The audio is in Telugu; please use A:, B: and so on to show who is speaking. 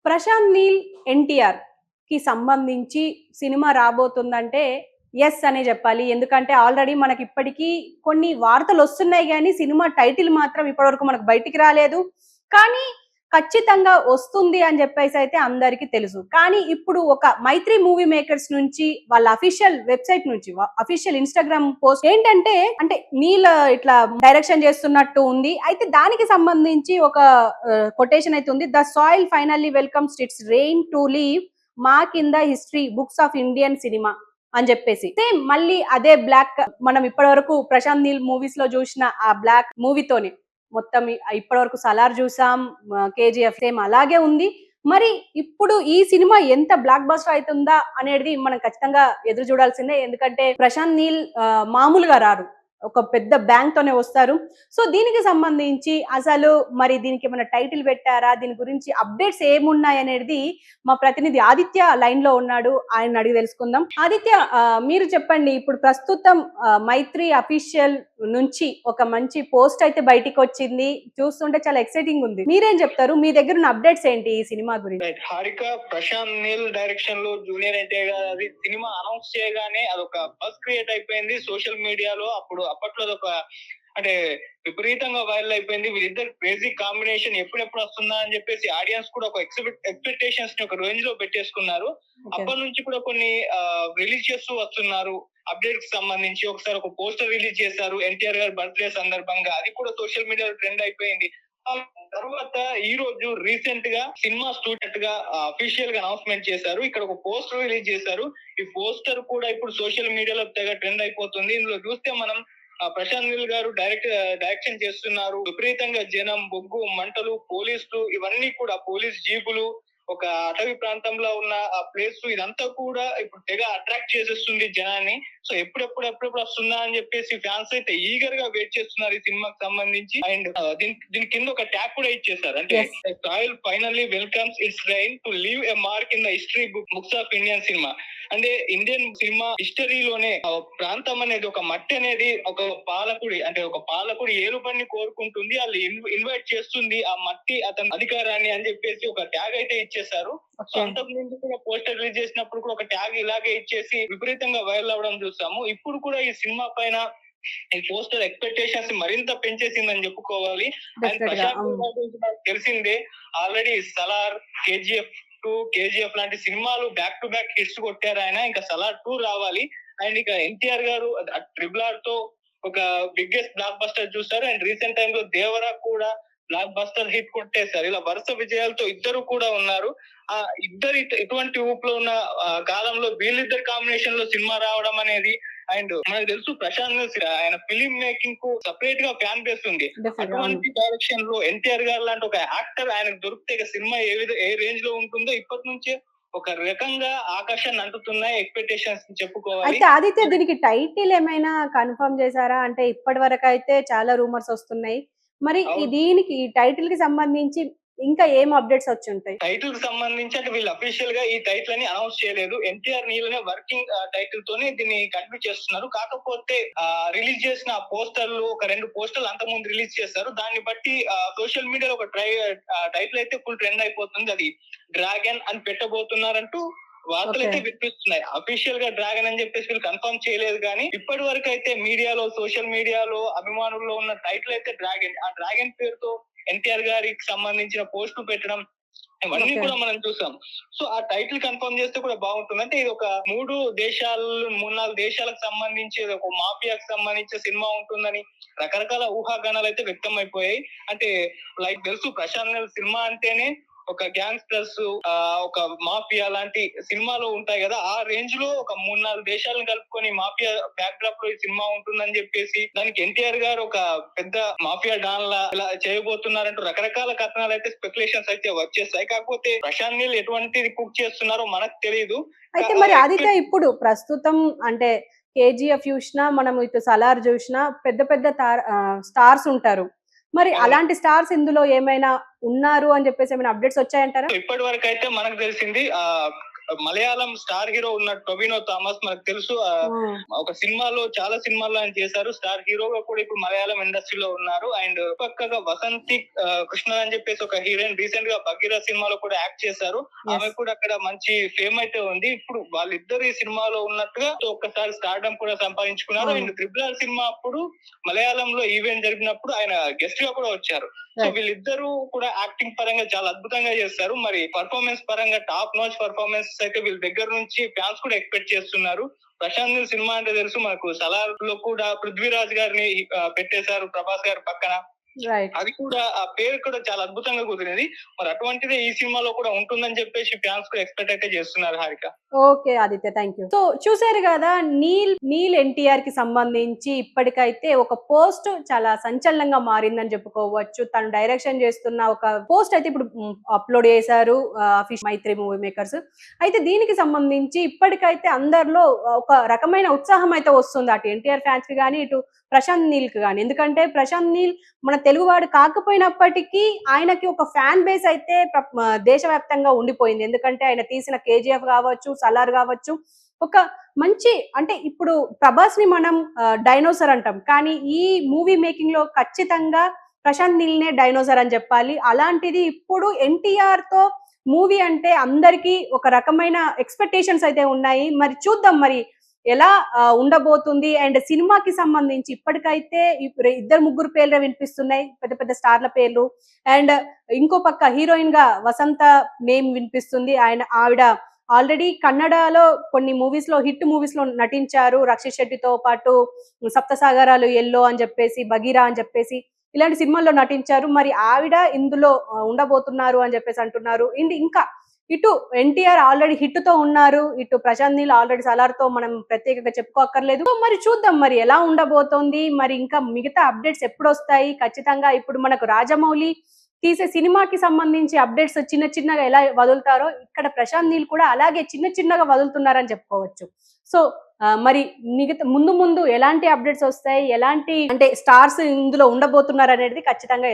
A: ప్రశాంత్ నీల్ ఎన్టీఆర్ కి సంబంధించి సినిమా రాబోతుందంటే ఎస్ అనే చెప్పాలి. ఎందుకంటే ఆల్రెడీ మనకి ఇప్పటికీ కొన్ని వార్తలు వస్తున్నాయి కానీ సినిమా టైటిల్ మాత్రం ఇప్పటివరకు మనకు బయటికి రాలేదు. కానీ ఖచ్చితంగా వస్తుంది అని చెప్పేసి అయితే అందరికీ తెలుసు. కానీ ఇప్పుడు ఒక మైత్రి మూవీ మేకర్స్ నుంచి వాళ్ళ అఫీషియల్ వెబ్సైట్ నుంచి అఫీషియల్ ఇన్స్టాగ్రామ్ పోస్ట్ ఏంటంటే అంటే నీల్ ఇట్లా డైరెక్షన్ చేస్తున్నట్టు ఉంది. అయితే దానికి సంబంధించి ఒక కొటేషన్ అయితే ఉంది. The soil finally welcomes it's rain to leave mark in the history books of Indian cinema అని చెప్పేసి సేమ్ మళ్ళీ అదే బ్లాక్ మనం ఇప్పటి వరకు ప్రశాంత్ నీల్ మూవీస్ లో చూసిన ఆ బ్లాక్ మూవీతోనే మొత్తం ఇప్పటి వరకు సలార్ చూసాం, కేజీఎఫ్ సేమ్ అలాగే ఉంది. మరి ఇప్పుడు ఈ సినిమా ఎంత బ్లాక్ బస్టర్ అవుతుందా అనేది మనం ఖచ్చితంగా ఎదురు చూడాల్సిందే. ఎందుకంటే ప్రశాంత్ నీల్ మామూలుగా రారు, ఒక పెద్ద బ్యాంక్ తోనే వస్తారు. సో దీనికి సంబంధించి అసలు మరి దీనికి ఏమైనా టైటిల్ పెట్టారా, దీని గురించి అప్డేట్స్ ఏమున్నాయి అనేది మా ప్రతినిధి ఆదిత్య లైన్ లో ఉన్నాడు, ఆయన అడిగి తెలుసుకుందాం. ఆదిత్య, మీరు చెప్పండి. ఇప్పుడు ప్రస్తుతం మైత్రి అఫీషియల్ నుంచి ఒక మంచి పోస్ట్ అయితే బయటికి వచ్చింది, చూస్తుంటే చాలా ఎక్సైటింగ్ ఉంది. మీరేం చెప్తారు? మీ దగ్గర ఉన్న అప్డేట్స్ ఏంటి ఈ సినిమా గురించి?
B: హారిక ప్రశాంత్ నీల్ డైరెక్షన్ లో జూనియర్ ఎన్టీఆర్ గారి సినిమా అనౌన్స్ చేయగానే అదొక బజ్ క్రియేట్ అయిపోయింది సోషల్ మీడియాలో. అప్పట్లో అదొక అంటే విపరీతంగా వైరల్ అయిపోయింది. వీళ్ళిద్దరు క్రేజీ కాంబినేషన్ ఎప్పుడెప్పుడు వస్తుందా అని చెప్పేసి ఆడియన్స్ కూడా ఒక ఎక్స్పెక్టేషన్స్ ని ఒక రేంజ్ లో పెట్టేసుకున్నారు. అప్పటి నుంచి కూడా కొన్ని రిలీజ్ చేస్తూ వస్తున్నారు. అప్డేట్ కి సంబంధించి ఒకసారి ఒక పోస్టర్ రిలీజ్ చేశారు ఎన్టీఆర్ గారి బర్త్డే సందర్భంగా, అది కూడా సోషల్ మీడియాలో ట్రెండ్ అయిపోయింది. తర్వాత ఈ రోజు రీసెంట్ గా సినిమా స్టూడెంట్ గా అఫీషియల్ గా అనౌన్స్మెంట్ చేశారు. ఇక్కడ ఒక పోస్టర్ రిలీజ్ చేశారు. ఈ పోస్టర్ కూడా ఇప్పుడు సోషల్ మీడియాలో తెగ ట్రెండ్ అయిపోతుంది. ఇందులో చూస్తే మనం ప్రశాంత్ నీల్ గారు డైరెక్షన్ చేస్తున్నారు. విపరీతంగా జనం, బొగ్గు మంటలు, పోలీసులు, ఇవన్నీ కూడా పోలీస్ జీపులు, ఒక అటవీ ప్రాంతంలో ఉన్న ఆ ప్లేస్, ఇదంతా కూడా ఇప్పుడు తెగ అట్రాక్ట్ చేసేస్తుంది జనాన్ని. సో ఎప్పుడెప్పుడు వస్తుందా అని చెప్పేసి ఫ్యాన్స్ అయితే ఈగర్ గా వెయిట్ చేస్తున్నారు ఈ సినిమాకి సంబంధించి. అండ్ దీని కింద ఒక ట్యాగ్ కూడా ఇచ్చేసారు. అంటే soil finally welcomes it's rain to leave a mark in the history books of Indian cinema. అంటే ఇండియన్ సినిమా హిస్టరీలోనే ప్రాంతం అనేది, ఒక మట్టి అనేది ఒక పాలకుడి ఏలుబడిని కోరుకుంటుంది, వాళ్ళు ఇన్వైట్ చేస్తుంది ఆ మట్టి అతని అధికారాన్ని అని చెప్పేసి ఒక ట్యాగ్ అయితే ఇచ్చేసారు. అంతకు ముందు కూడా పోస్టర్ రిలీజ్ చేసినప్పుడు కూడా ఒక ట్యాగ్ ఇలాగే ఇచ్చేసి విపరీతంగా వైరల్ అవ్వడం చూసాము. ఇప్పుడు కూడా ఈ సినిమా పైన ఈ పోస్టర్ ఎక్స్పెక్టేషన్స్ మరింత పెంచేసిందని చెప్పుకోవాలి. అండ్ ప్రశాంత్ తెలిసిందే, ఆల్రెడీ సలార్, కేజీఎఫ్ లాంటి సినిమాలు బ్యాక్ టు బ్యాక్ హిట్స్ కొట్టారు ఆయన. ఇంకా సలార్ 2 రావాలి. అండ్ ఇక ఎన్టీఆర్ గారు ట్రిబుల్ తో ఒక బిగ్గెస్ట్ బ్లాక్ బస్టర్ చూస్తారు. అండ్ రీసెంట్ టైమ్ లో దేవరా కూడా బ్లాక్ బస్టర్ హిట్ కొట్టేశారు. ఇలా వరుస విజయాలతో ఇద్దరు కూడా ఉన్నారు. ఆ ఇద్దరు ఇటువంటి ఊపులో ఉన్న కాలంలో వీళ్ళిద్దరు కాంబినేషన్ లో సినిమా రావడం అనేది, అండ్ మనకు తెలుసు ప్రశాంత్ ఆయన ఫిలిం మేకింగ్ కు సపరేట్ గా ఫ్యాన్ బేస్ ఉంది. అటువంటి డైరెక్షన్ లో ఎన్టీఆర్ గారు లాంటి ఒక యాక్టర్ ఆయనకు దొరికితే సినిమా ఏ రేంజ్ లో ఉంటుందో ఇప్పటి నుంచే ఒక రకంగా ఆకాశాన్ని అంటుతున్నాయి ఎక్స్పెక్టేషన్స్ చెప్పుకోవాలి.
A: అయితే ఆదిత్య, దీనికి టైటిల్ ఏమైనా కన్ఫర్మ్ చేశారా? అంటే ఇప్పటి వరకు అయితే చాలా రూమర్స్ వస్తున్నాయి. మరి దీనికి ఈ టైటిల్ కి సంబంధించి ఇంకా ఏం అప్డేట్స్ వచ్చి ఉంటాయి?
B: టైటిల్ కి సంబంధించి అంటే వీళ్ళు అఫీషియల్ గా ఈ టైటిల్ అని అనౌన్స్ చేయలేదు. ఎన్టీఆర్ నీలనే వర్కింగ్ టైటిల్ తోనే దీన్ని కంటిన్యూ చేస్తున్నారు. కాకపోతే రిలీజ్ చేసిన పోస్టర్లు, ఒక 2 పోస్టర్లు అంతకుముందు రిలీజ్ చేశారు. దాన్ని బట్టి సోషల్ మీడియాలో ఒక టైటిల్ అయితే ఫుల్ ట్రెండ్ అయిపోతుంది. అది డ్రాగన్ అని పెట్టబోతున్నారంటూ వార్తలు అయితే వినిపిస్తున్నాయి. అఫీషియల్ గా డ్రాగన్ అని చెప్పేసి వీళ్ళు కన్ఫర్మ్ చేయలేదు. కానీ ఇప్పటి వరకు అయితే మీడియాలో, సోషల్ మీడియాలో అభిమానుల్లో ఉన్న టైటిల్ అయితే డ్రాగన్. ఆ డ్రాగన్ పేరుతో ఎన్టీఆర్ గారికి సంబంధించిన పోస్టులు పెట్టడం, ఇవన్నీ కూడా మనం చూసాం. సో ఆ టైటిల్ కన్ఫర్మ్ చేస్తే కూడా బాగుంటుంది. అంటే ఇది ఒక 3-4 దేశాలకు సంబంధించి ఒక మాఫియాకి సంబంధించిన సినిమా ఉంటుందని రకరకాల ఊహాగానాలు అయితే వ్యక్తం అయిపోయాయి. అంటే లైక్ తెలుసు ప్రశాంత్ నీల్ సినిమా అంటేనే ఒక గ్యాంగ్స్టర్స్, ఒక మాఫియా లాంటి సినిమాలు ఉంటాయి కదా, ఆ రేంజ్ లో ఒక 3-4 దేశాలను కలుపుకొని మాఫియా బ్యాక్ డ్రాప్ లో ఈ సినిమా ఉంటుందని చెప్పేసి దానికి ఎన్టీఆర్ గారు ఒక పెద్ద మాఫియా డాన్ లా ఇలా చేయబోతున్నారంటూ రకరకాల కథనాలు అయితే స్పెక్యులేషన్స్ అయితే వచ్చేస్తాయి. కాకపోతే ప్రశాంత్ నీల్ ఎటువంటిది కుక్ చేస్తున్నారో మనకు తెలియదు.
A: అయితే మరి ఆదిత్య, ఇప్పుడు ప్రస్తుతం అంటే కేజీఎఫ్ చూసినా, మనం ఇటు సలార్ చూసినా పెద్ద పెద్ద స్టార్స్ ఉంటారు. మరి అలాంటి స్టార్స్ ఇందులో ఏమైనా ఉన్నారు అని చెప్పేసి ఏమైనా అప్డేట్స్ వచ్చాయంటారా?
B: ఇప్పటి వరకు అయితే మనకు తెలిసింది మలయాళం స్టార్ హీరో ఉన్న టొబినో థామస్ మనకు తెలుసు. ఒక సినిమాలో చాలా సినిమాల్లో ఆయన చేశారు. స్టార్ హీరోగా కూడా ఇప్పుడు మలయాళం ఇండస్ట్రీలో ఉన్నారు. అండ్ పక్కగా వసంతి కృష్ణ అని చెప్పేసి ఒక హీరోయిన్ రీసెంట్ గా బగీరా సినిమాలో కూడా యాక్ట్ చేశారు. ఆమె కూడా అక్కడ మంచి ఫేమ్ అయితే ఉంది. ఇప్పుడు వాళ్ళిద్దరు ఈ సినిమాలో ఉన్నట్టుగా ఒక్కసారి స్టార్డమ్ కూడా సంపాదించుకున్నారు. అండ్ RRR సినిమా అప్పుడు మలయాళంలో ఈవెంట్ జరిగినప్పుడు ఆయన గెస్ట్ గా కూడా వచ్చారు. సో వీళ్ళిద్దరూ కూడా యాక్టింగ్ పరంగా చాలా అద్భుతంగా చేస్తారు. మరి పర్ఫార్మెన్స్ పరంగా టాప్ నాచ్ పర్ఫార్మెన్స్ అయితే వీళ్ళ దగ్గర నుంచి ఫ్యాన్స్ కూడా ఎక్స్పెక్ట్ చేస్తున్నారు. ప్రశాంత్ నీల్ సినిమా అంటే తెలుసు మనకు, సలార్ లో కూడా పృథ్వీరాజ్ గారిని పెట్టేశారు ప్రభాస్ గారి పక్కన. అది కూడా ఆ పేరు కూడా చాలా అద్భుతంగా కుదిరింది. మరి అటువంటిదే ఈ సినిమాలో కూడా ఉంటుందని చెప్పేసి ఫ్యాన్స్ కూడా ఎక్స్పెక్ట్ అయితే చేస్తున్నారు Harika.
A: Okay Aditya, thank you. So చూసారు కదా, నీల్ ఎన్టీఆర్ కి సంబంధించి ఇప్పటికైతే ఒక పోస్ట్ చాలా సంచలనంగా మారిందని చెప్పుకోవచ్చు. తను డైరెక్షన్ చేస్తున్న ఒక పోస్ట్ అయితే ఇప్పుడు అప్లోడ్ చేశారు మైత్రి మూవీ మేకర్స్. అయితే దీనికి సంబంధించి ఇప్పటికైతే అందరిలో ఒక రకమైన ఉత్సాహం అయితే వస్తుంది, అటు ఎన్టీఆర్ ఫ్యాన్స్ కి కానీ ఇటు ప్రశాంత్ నీల్ కి కానీ. ఎందుకంటే ప్రశాంత్ నీల్ మన తెలుగువాడు కాకపోయినప్పటికీ ఆయనకి ఒక ఫ్యాన్ బేస్ అయితే దేశవ్యాప్తంగా ఉండిపోయింది. ఎందుకంటే ఆయన తీసిన KGF కావచ్చు, సలార్ కావచ్చు, ఒక మంచి, అంటే ఇప్పుడు ప్రభాస్ ని మనం డైనోసర్ అంటాం, కానీ ఈ మూవీ మేకింగ్ లో ఖచ్చితంగా ప్రశాంత్ నీల్ నే డైనోసర్ అని చెప్పాలి. అలాంటిది ఇప్పుడు ఎన్టీఆర్ తో మూవీ అంటే అందరికీ ఒక రకమైన ఎక్స్పెక్టేషన్స్ అయితే ఉన్నాయి. మరి చూద్దాం మరి ఎలా ఉండబోతుంది. అండ్ సినిమాకి సంబంధించి ఇప్పటికైతే ఇద్దరు ముగ్గురు పేర్లు వినిపిస్తున్నాయి, పెద్ద పెద్ద స్టార్ల పేర్లు. అండ్ ఇంకో పక్క హీరోయిన్ గా వసంత నేమ్ వినిపిస్తుంది. ఆవిడ ఆల్రెడీ కన్నడలో కొన్ని మూవీస్ లో, హిట్ మూవీస్ లో నటించారు. రక్షిత్ శెట్టితో పాటు సప్తసాగరాలు, ఎల్లో అని చెప్పేసి, బగీరా అని చెప్పేసి ఇలాంటి సినిమాల్లో నటించారు. మరి ఆవిడ ఇందులో ఉండబోతున్నారు అని చెప్పేసి అంటున్నారు. ఇంకా ఇటు ఎన్టీఆర్ ఆల్రెడీ హిట్ తో ఉన్నారు, ఇటు ప్రశాంత్ నీల్ ఆల్రెడీ సలార్ తో మనం ప్రత్యేకంగా చెప్పుకోక్కర్లేదు. మరి చూద్దాం మరి ఎలా ఉండబోతోంది. మరి ఇంకా మిగతా అప్డేట్స్ ఎప్పుడు వస్తాయి. ఖచ్చితంగా ఇప్పుడు మనకు రాజమౌళి తీసే సినిమాకి సంబంధించి అప్డేట్స్ చిన్న చిన్నగా ఎలా వదులుతారో, ఇక్కడ ప్రశాంత్ నీల్ కూడా అలాగే చిన్న చిన్నగా వదులుతున్నారని చెప్పుకోవచ్చు. సో మరి మిగతా ముందు ఎలాంటి అప్డేట్స్ వస్తాయి, ఎలాంటి అంటే స్టార్స్ ఇందులో ఉండబోతున్నారు అనేది ఖచ్చితంగా